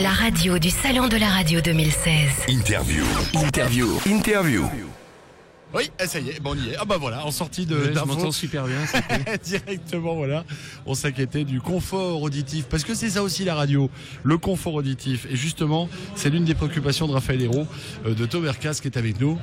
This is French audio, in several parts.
La radio du Salon de la Radio 2016. Interview. Oui, ça y est, bon, on y est. Ah bah voilà, en sortie de Je m'entends super bien. directement, voilà. On s'inquiétait du confort auditif, parce que c'est ça aussi la radio, le confort auditif. Et justement, c'est l'une des préoccupations de Raphaël Hérault de Towercast qui est avec nous.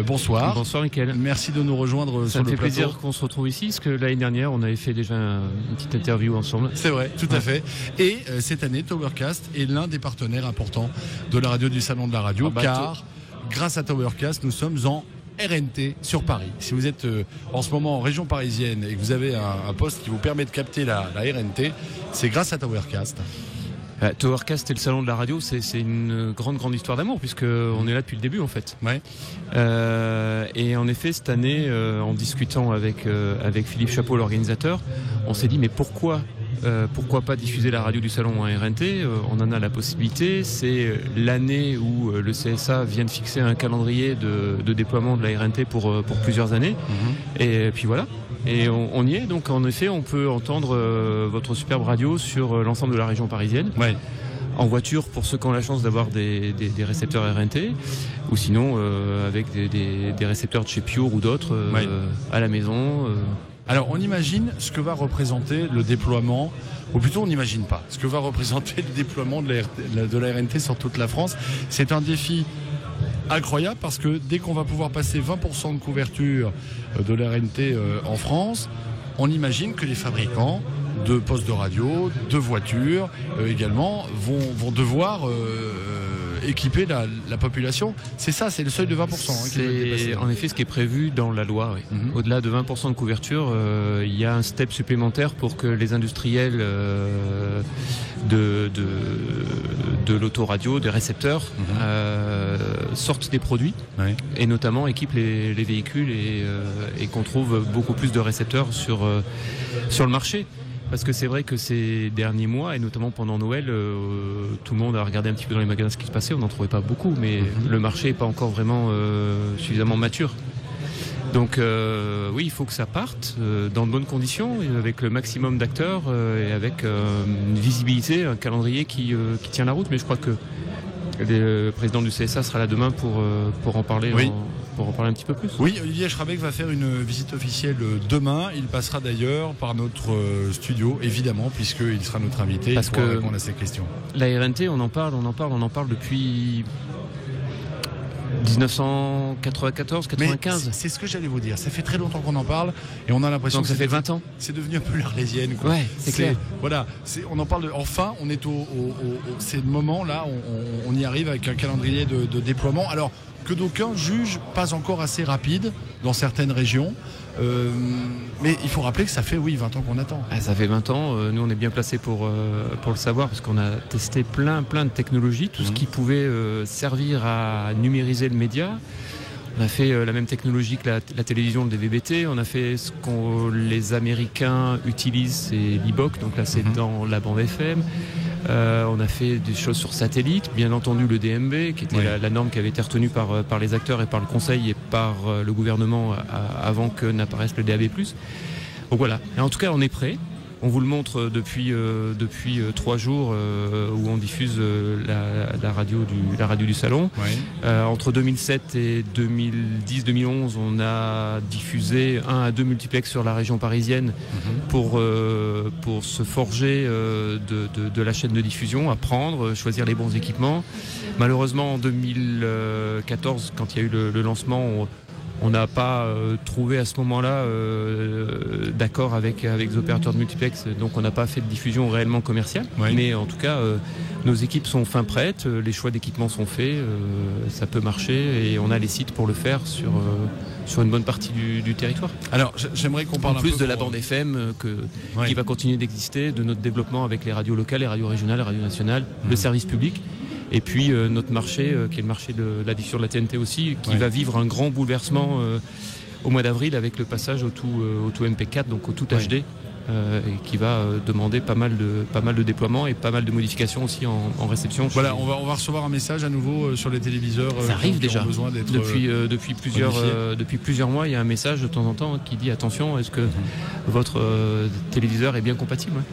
Bonsoir. Bonsoir Mickaël. Merci de nous rejoindre Ça sur me le fait plateau. plaisir qu'on se retrouve ici, parce que l'année dernière, on avait fait déjà une petite interview ensemble. C'est vrai, tout à fait. Et cette année, Towercast est l'un des partenaires importants de la radio du Salon de la Radio, car grâce à Towercast, nous sommes en RNT sur Paris. Si vous êtes en ce moment en région parisienne et que vous avez un poste qui vous permet de capter la RNT, c'est grâce à Towercast. Towercast et le Salon de la Radio, c'est une grande histoire d'amour, puisqu'on est là depuis le début en fait. Ouais. Et en effet, cette année, en discutant avec Philippe Chapeau, l'organisateur, on s'est dit mais pourquoi pas diffuser la radio du salon en RNT? On en a la possibilité. C'est l'année où le CSA vient de fixer un calendrier de déploiement de la RNT pour plusieurs années. Et puis voilà. Et on y est. Donc en effet, on peut entendre votre superbe radio sur l'ensemble de la région parisienne. Ouais. En voiture pour ceux qui ont la chance d'avoir des récepteurs RNT, ou sinon avec des récepteurs de chez Pure ou d'autres à la maison. Alors on imagine ce que va représenter le déploiement, ou plutôt on n'imagine pas ce que va représenter le déploiement de la RNT sur toute la France. C'est un défi incroyable, parce que dès qu'on va pouvoir passer 20% de couverture de la RNT en France, on imagine que les fabricants de postes de radio, de voitures également vont devoir équiper la population. C'est ça, c'est le seuil de 20% qui va être dépassé. En effet ce qui est prévu dans la loi. Oui. Au-delà de 20% de couverture, il y a un step supplémentaire pour que les industriels de l'autoradio, des récepteurs, sortent des produits, et notamment équipent les véhicules, et qu'on trouve beaucoup plus de récepteurs sur le marché. Parce que c'est vrai que ces derniers mois, et notamment pendant Noël, tout le monde a regardé un petit peu dans les magasins ce qui se passait. On n'en trouvait pas beaucoup, mais le marché n'est pas encore vraiment suffisamment mature. Donc oui, il faut que ça parte dans de bonnes conditions, avec le maximum d'acteurs, et avec une visibilité, un calendrier qui tient la route. Mais je crois que le président du CSA sera là demain pour en parler. Oui. Pour en parler un petit peu plus. Oui, Olivier Schrabeck va faire une visite officielle demain. Il passera d'ailleurs par notre studio, évidemment, puisqu'il sera notre invité. Parce pour que répondre à ces questions. La RNT, on en parle depuis 1994, 95. C'est ce que j'allais vous dire. Ça fait très longtemps qu'on en parle, et on a l'impression Donc que ça fait 20 ans. C'est devenu un peu l'Arlésienne, quoi. Ouais, c'est clair. Voilà, on en parle. Enfin, on est c'est le moment là. On y arrive avec un calendrier de déploiement. Alors que d'aucuns jugent pas encore assez rapide dans certaines régions. Mais il faut rappeler que ça fait 20 ans qu'on attend. Ça fait 20 ans, nous on est bien placés pour le savoir, parce qu'on a testé plein de technologies, tout ce qui pouvait servir à numériser le média. On a fait la même technologie que la télévision, le DVB-T. On a fait ce que les Américains utilisent, c'est l'e-book, donc là c'est dans la bande FM. On a fait des choses sur satellite, bien entendu le DMB, qui était la norme qui avait été retenue par les acteurs et par le Conseil et par le gouvernement avant que n'apparaisse le DAB+. Donc voilà, et en tout cas on est prêt. On vous le montre depuis 3 jours où on diffuse la radio du salon. Entre 2007 et 2010-2011, on a diffusé 1 à 2 multiplex sur la région parisienne pour se forger de la chaîne de diffusion, apprendre, choisir les bons équipements. Malheureusement, en 2014, quand il y a eu le lancement, on n'a pas trouvé à ce moment-là d'accord avec les opérateurs de multiplex, donc on n'a pas fait de diffusion réellement commerciale. Mais en tout cas, nos équipes sont fin prêtes, les choix d'équipements sont faits, ça peut marcher, et on a les sites pour le faire sur une bonne partie du territoire. Alors j'aimerais qu'on parle en plus de la bande FM qui va continuer d'exister, de notre développement avec les radios locales, les radios régionales, les radios nationales, le service public. Et puis notre marché, qui est le marché de la diffusion de la TNT aussi, qui va vivre un grand bouleversement au mois d'avril avec le passage au tout MP4, donc au tout HD, et qui va demander pas mal de déploiements et pas mal de modifications aussi en réception. Voilà, on va recevoir un message à nouveau sur les téléviseurs. Ça arrive déjà. Besoin d'être depuis plusieurs mois, il y a un message de temps en temps qui dit attention, est-ce que votre téléviseur est bien compatible?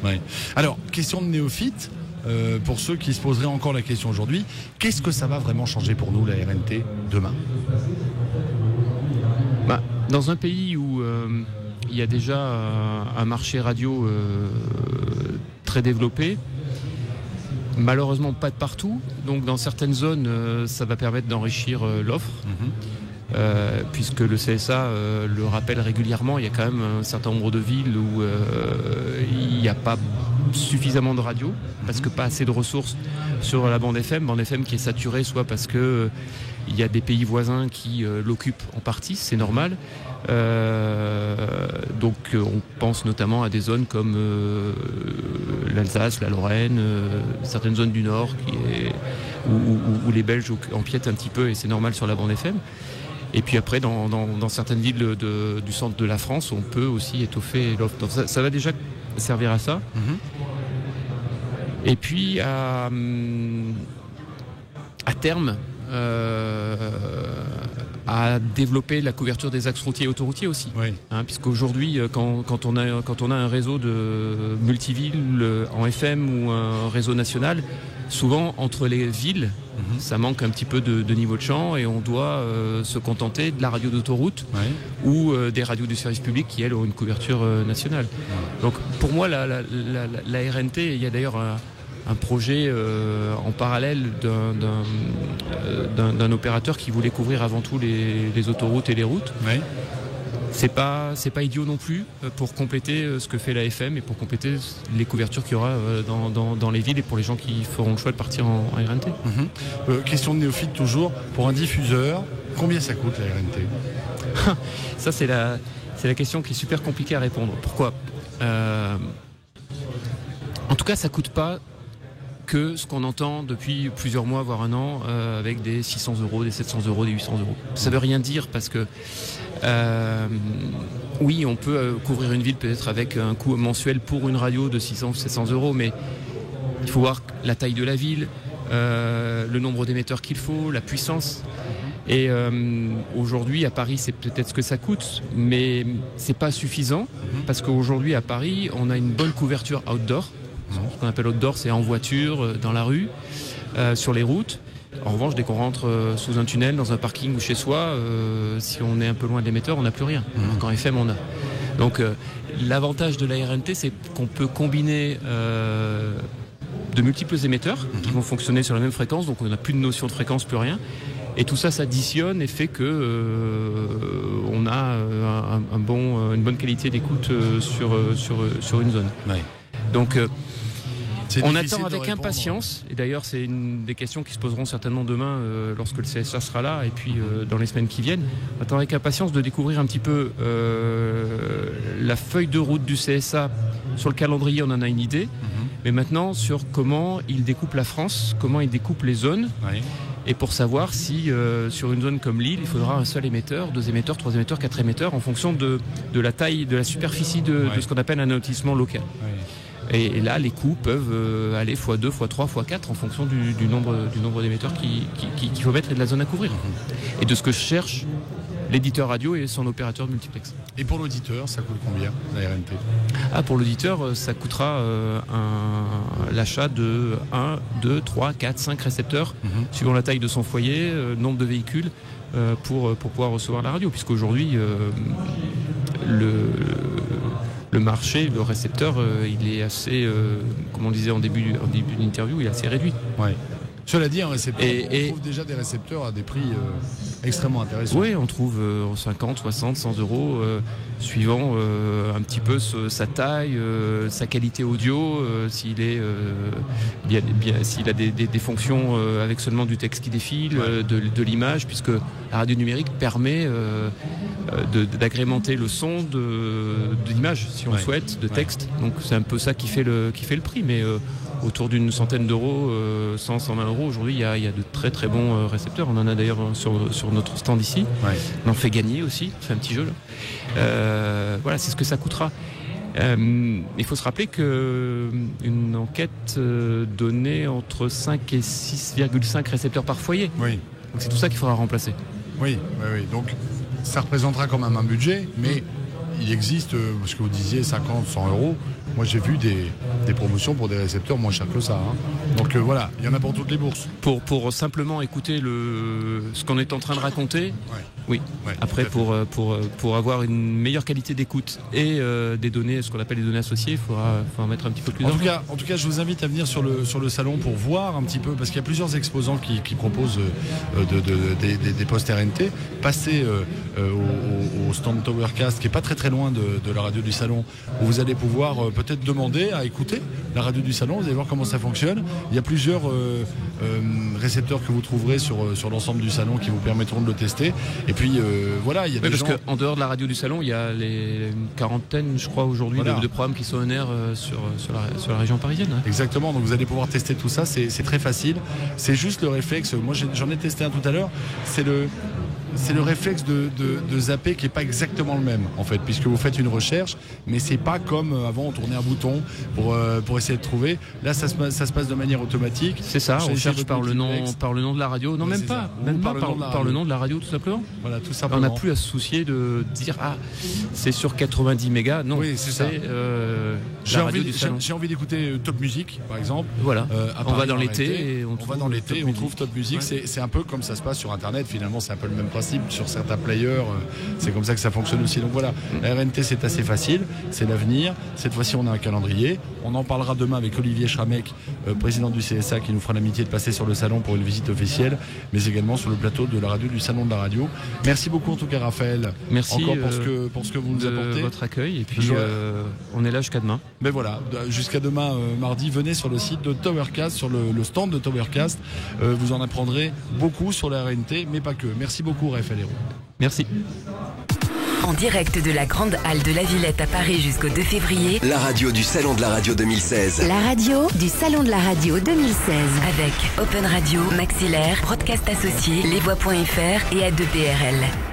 Alors, question de néophyte. pour ceux qui se poseraient encore la question aujourd'hui, qu'est-ce que ça va vraiment changer pour nous, la RNT, demain ? Dans un pays où il y a déjà un marché radio très développé, malheureusement pas de partout, donc dans certaines zones ça va permettre d'enrichir l'offre. Puisque le CSA le rappelle régulièrement, il y a quand même un certain nombre de villes où il n'y a pas suffisamment de radio, parce que pas assez de ressources sur la bande FM qui est saturée, soit parce que il y a des pays voisins qui l'occupent en partie, c'est normal. Donc on pense notamment à des zones comme l'Alsace, la Lorraine, certaines zones du Nord où les Belges empiètent un petit peu, et c'est normal sur la bande FM. Et puis après, dans certaines villes du centre de la France, on peut aussi étoffer l'offre. Donc ça va déjà servir à ça. Et puis à terme, à développer la couverture des axes routiers et autoroutiers aussi. Oui. Puisqu'aujourd'hui, quand on a un réseau de multivilles en FM ou un réseau national, souvent entre les villes, ça manque un petit peu de niveau de champ, et on doit se contenter de la radio d'autoroute ou des radios du service public qui, elles, ont une couverture nationale. Donc pour moi, la RNT, il y a d'ailleurs un projet en parallèle d'un opérateur qui voulait couvrir avant tout les autoroutes et les routes. Oui. C'est pas idiot non plus pour compléter ce que fait la FM et pour compléter les couvertures qu'il y aura dans les villes et pour les gens qui feront le choix de partir en RNT. Question de néophyte toujours, pour un diffuseur, combien ça coûte la RNT ? Ça c'est la question qui est super compliquée à répondre. Pourquoi ? En tout cas, ça coûte pas que ce qu'on entend depuis plusieurs mois, voire un an, avec des 600 €, des 700 €, des 800 €. Ça veut rien dire, parce que oui, on peut couvrir une ville peut-être avec un coût mensuel pour une radio de 600 ou 700 €, mais il faut voir la taille de la ville, le nombre d'émetteurs qu'il faut, la puissance. Et aujourd'hui, à Paris, c'est peut-être ce que ça coûte, mais c'est pas suffisant, parce qu'aujourd'hui, à Paris, on a une bonne couverture outdoor. Ce qu'on appelle outdoor, c'est en voiture, dans la rue, sur les routes. En revanche, dès qu'on rentre sous un tunnel, dans un parking ou chez soi, si on est un peu loin de l'émetteur, on n'a plus rien. En FM, on a. Donc l'avantage de la RNT, c'est qu'on peut combiner de multiples émetteurs qui vont fonctionner sur la même fréquence, donc on n'a plus de notion de fréquence, plus rien. Et tout ça s'additionne et fait que on a une bonne qualité d'écoute sur une zone. Ouais. Donc on attend avec impatience, et d'ailleurs c'est une des questions qui se poseront certainement demain lorsque le CSA sera là, et puis dans les semaines qui viennent, on attend avec impatience de découvrir un petit peu la feuille de route du CSA. Sur le calendrier, on en a une idée, mais maintenant sur comment il découpe la France, comment il découpe les zones. Ouais. Et pour savoir si sur une zone comme Lille, il faudra un seul émetteur, 2 émetteurs, 3 émetteurs, 4 émetteurs, en fonction de la taille, de la superficie de ce qu'on appelle un lotissement local. Ouais. Et là, les coûts peuvent aller x2, x3, x4 en fonction du nombre d'émetteurs qu'il faut mettre et de la zone à couvrir. Et de ce que cherche l'éditeur radio et son opérateur de multiplex. Et pour l'auditeur, ça coûte combien, la RNT ? Pour l'auditeur, ça coûtera l'achat de 1, 2, 3, 4, 5 récepteurs, suivant la taille de son foyer, nombre de véhicules, pour pouvoir recevoir la radio. Puisqu'aujourd'hui, le marché, le récepteur, il est assez, comme on disait en début d'interview, il est assez réduit. Ouais. Cela dit, un récepteur, on trouve déjà des récepteurs à des prix extrêmement intéressants. Oui, on trouve 50, 60, 100 €, suivant un petit peu sa taille, sa qualité audio, s'il a des fonctions avec seulement du texte qui défile, de l'image, puisque la radio numérique permet d'agrémenter le son de l'image, si on souhaite, de texte. Donc c'est un peu ça qui fait le prix, mais autour d'une centaine d'euros, 100, 120 € aujourd'hui, il y a de très très bons récepteurs. On en a d'ailleurs sur notre stand ici. Ouais. On en fait gagner aussi, on fait un petit jeu là. Voilà, c'est ce que ça coûtera. Il faut se rappeler qu'une enquête donnait entre 5 et 6,5 récepteurs par foyer. Oui. Donc c'est tout ça qu'il faudra remplacer. Oui. Donc ça représentera quand même un budget, mais il existe, ce que vous disiez, 50, 100 €, Moi j'ai vu des promotions pour des récepteurs moins chers que ça. Hein. Donc voilà, il y en a pour toutes les bourses. Pour simplement écouter ce qu'on est en train de raconter. Ouais. Oui. Ouais, après, pour avoir une meilleure qualité d'écoute et des données, ce qu'on appelle les données associées, il faudra en mettre un petit peu plus. En tout cas, je vous invite à venir sur le salon pour voir un petit peu, parce qu'il y a plusieurs exposants qui proposent des postes RNT. Passez au stand Towercast, qui est pas très très loin de la radio du salon, où vous allez pouvoir peut-être demander à écouter la radio du salon. Vous allez voir comment ça fonctionne. Il y a plusieurs récepteurs que vous trouverez sur l'ensemble du salon qui vous permettront de le tester. Et puis voilà, il y a des gens... Parce qu'en dehors de la radio du salon, il y a une quarantaine, je crois, aujourd'hui, de programmes qui sont en air sur la région parisienne. Hein. Exactement, donc vous allez pouvoir tester tout ça, c'est très facile. C'est juste le réflexe, moi j'en ai testé un tout à l'heure, c'est le réflexe de zapper qui n'est pas exactement le même en fait, puisque vous faites une recherche, mais c'est pas comme avant on tournait un bouton pour essayer de trouver. Là ça se passe de manière automatique. C'est ça, on cherche par le nom de la radio. Non, même pas, par le nom de la radio tout simplement. Voilà, tout simplement. On n'a plus à se soucier de dire c'est sur 90 mégas. Non, oui, c'est ça. J'ai envie d'écouter Top Music par exemple. Voilà. On va dans l'été et on trouve Top Music. Ouais. C'est un peu comme ça se passe sur Internet. Finalement, c'est un peu le même principe sur certains players. C'est comme ça que ça fonctionne aussi. Donc voilà, la RNT c'est assez facile, c'est l'avenir. Cette fois-ci, on a un calendrier. On en parlera demain avec Olivier Schramek, président du CSA, qui nous fera l'amitié de passer sur le salon pour une visite officielle, mais également sur le plateau de la radio du salon de la radio. Merci beaucoup en tout cas, Raphaël. Merci encore pour ce que vous nous apportez. Votre accueil et puis on est là jusqu'à demain. Mais voilà, jusqu'à demain mardi, venez sur le site de Towercast, sur le stand de Towercast. Vous en apprendrez beaucoup sur la RNT, mais pas que. Merci beaucoup, Raphaël Héroux. Merci. En direct de la Grande Halle de la Villette à Paris jusqu'au 2 février. La radio du Salon de la Radio 2016. La radio du Salon de la Radio 2016. Avec Open Radio, Maxillaire, Broadcast Associé, Lesvoix.fr et A2PRL.